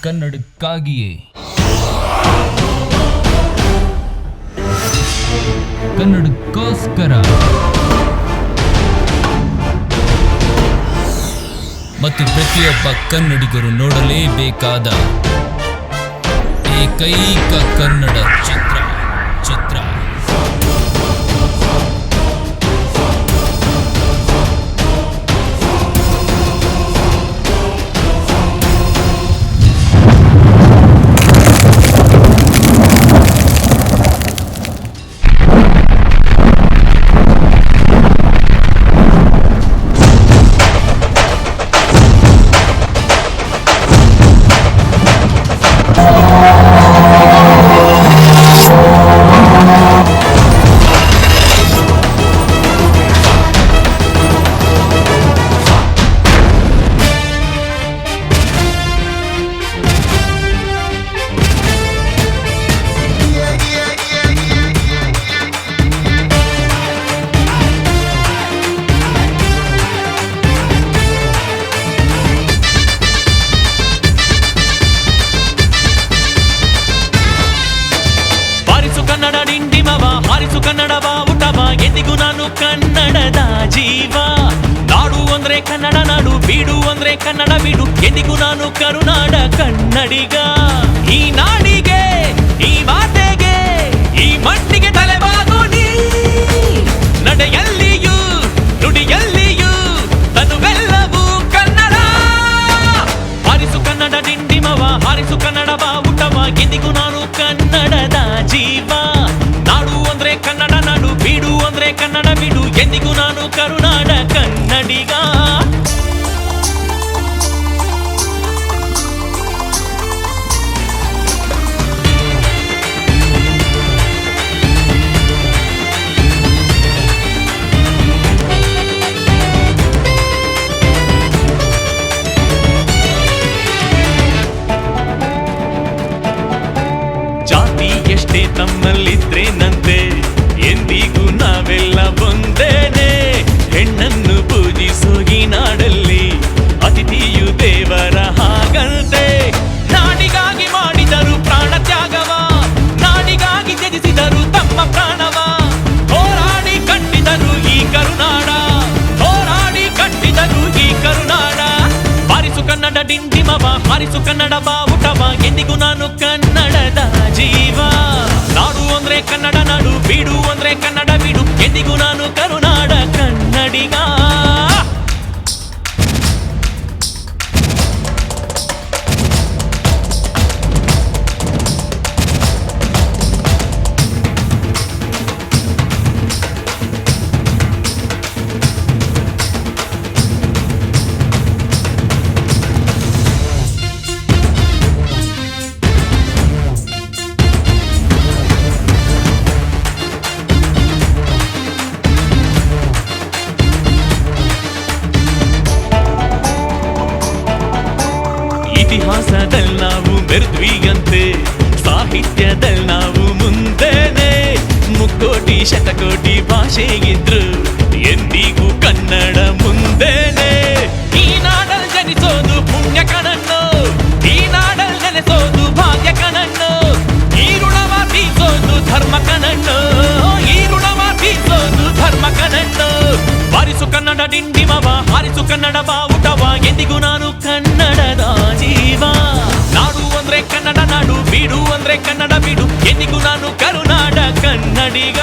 ಕನ್ನಡಕ್ಕಾಗಿಯೇ, ಕನ್ನಡಕ್ಕೋಸ್ಕರ ಮತ್ತು ಪ್ರತಿಯೊಬ್ಬ ಕನ್ನಡಿಗರು ನೋಡಲೇಬೇಕಾದ ಏಕೈಕ ಕನ್ನಡ ಚಿತ್ರ ಕನ್ನಡ ಬಾವುಟವ ಎಂದಿಗೂ ನಾನು ಕನ್ನಡದ ಜೀವ. ನಾಡು ಅಂದ್ರೆ ಕನ್ನಡ ನಾಡು, ಬೀಡು ಅಂದ್ರೆ ಕನ್ನಡ ಬೀಡು, ಎಂದಿಗೂ ನಾನು ಕರುನಾಡ ಕನ್ನಡಿಗ. ಈ ನಾಡಿಗೆ, ಈ ಮಾತೆಗೆ, ಈ ಮಣ್ಣಿಗೆ ತಲೆಬಾಗು ನೀ. ನಡೆಯಲ್ಲಿಯೂ ನುಡಿಯಲ್ಲಿಯೂ ತನುವೆಲ್ಲವೂ ಕನ್ನಡ. ಹಾರಿಸು ಕನ್ನಡ ಡಿಂಡಿಮವ, ಹಾರಿಸು ಕನ್ನಡ ಬಾವುಟವ, ಎಂದಿಗೂ ನಾನು ಕನ್ನಡದ ಜೀವ. ನಾಡು ಅಂದ್ರೆ ಕನ್ನಡ ನಾಡು, ಬೀಡು ಅಂದ್ರೆ ಕನ್ನಡ ಬೀಡು, ಎಂದಿಗೂ ನಾನು ಕರುನಾಡ ಕನ್ನಡಿಗ. ಜಾತಿ ಎಷ್ಟೇ ತಮ್ಮಲ್ಲಿದ್ರೇನಂತೆ, ಎಂದಿಗೂ ನಾವೆಲ್ಲ ಒಂದೇನೆ. ಹೆಣ್ಣನ್ನು ಪೂಜಿಸೋ ಈ ನಾಡಲ್ಲಿ ಅತಿಥಿಯು ದೇವರ ಹಾಗಂತೆ. ನಾಡಿಗಾಗಿ ಮಾಡಿದರು ಪ್ರಾಣ ತ್ಯಾಗವ, ನಾಡಿಗಾಗಿ ತ್ಯಜಿಸಿದರು ತಮ್ಮ ಪ್ರಾಣವ. ಹೋರಾಡಿ ಕಟ್ಟಿದರು ಈ ಕರುನಾಡ, ಹೋರಾಡಿ ಕಟ್ಟಿದರು ಈ ಕರುನಾಡ. ಹಾರಿಸು ಕನ್ನಡ ಡಿಂಡಿಮವ, ಹಾರಿಸು ಕನ್ನಡ ಬಾವುಟವ, ಎಂದಿಗೂ ನಾನು ಕನ್ನಡದ ಜೀವ. ನಾಡು ಅಂದ್ರೆ ಕನ್ನಡ ನಾಡು, ಬೀಡು ಅಂದ್ರೆ ಕನ್ನಡ ಬೀಡು, ಎಂದಿಗೂ ನಾನು ಕರುನಾಡ ಕನ್ನಡಿಗ. ಇತಿಹಾಸದಲ್ಲಿ ನಾವು ಮೆರೆದ್ವಿಗಂತೆ, ಸಾಹಿತ್ಯದಲ್ಲಿ ನಾವು ಮುಂದೆನೆ. ಮುಕ್ಕೋಟಿ ಶತಕೋಟಿ ಭಾಷೆಗಿದ್ರು ಎಂದಿಗೂ ಕನ್ನಡ ಮುಂದೆನೆ. ಈ ನಾಡಲ್ಲಿ ಜನಿಸೋದು ಪುಣ್ಯ ಕಣಣ್ಣು, ಈ ನಾಡಲ್ಲಿ ನೆಲೆಸೋದು ಭಾಗ್ಯ ಕಣಣ್ಣು. ಈ ಋಣವ ತೀರ್ಸೋದು ಧರ್ಮ ಕಣಣ್ಣು, ಈ ಋಣವ ತೀರ್ಸೋದು ಧರ್ಮ ಕಣಣ್ಣು. ಹಾರಿಸು ಕನ್ನಡ ಡಿಂಡಿಮವ, ಹಾರಿಸು ಕನ್ನಡ ಬಾವುಟವ, ಎಂದಿಗೂ ನಾನು ಕನ್ನಡದ ಜೀವ. ನಾಡು ಅಂದ್ರೆ ಕನ್ನಡ ನಾಡು, ಬೀಡು ಅಂದ್ರೆ ಕನ್ನಡ ಬೀಡು, ಎಂದಿಗೂ ನಾನು ಕರುನಾಡ ಕನ್ನಡಿಗ.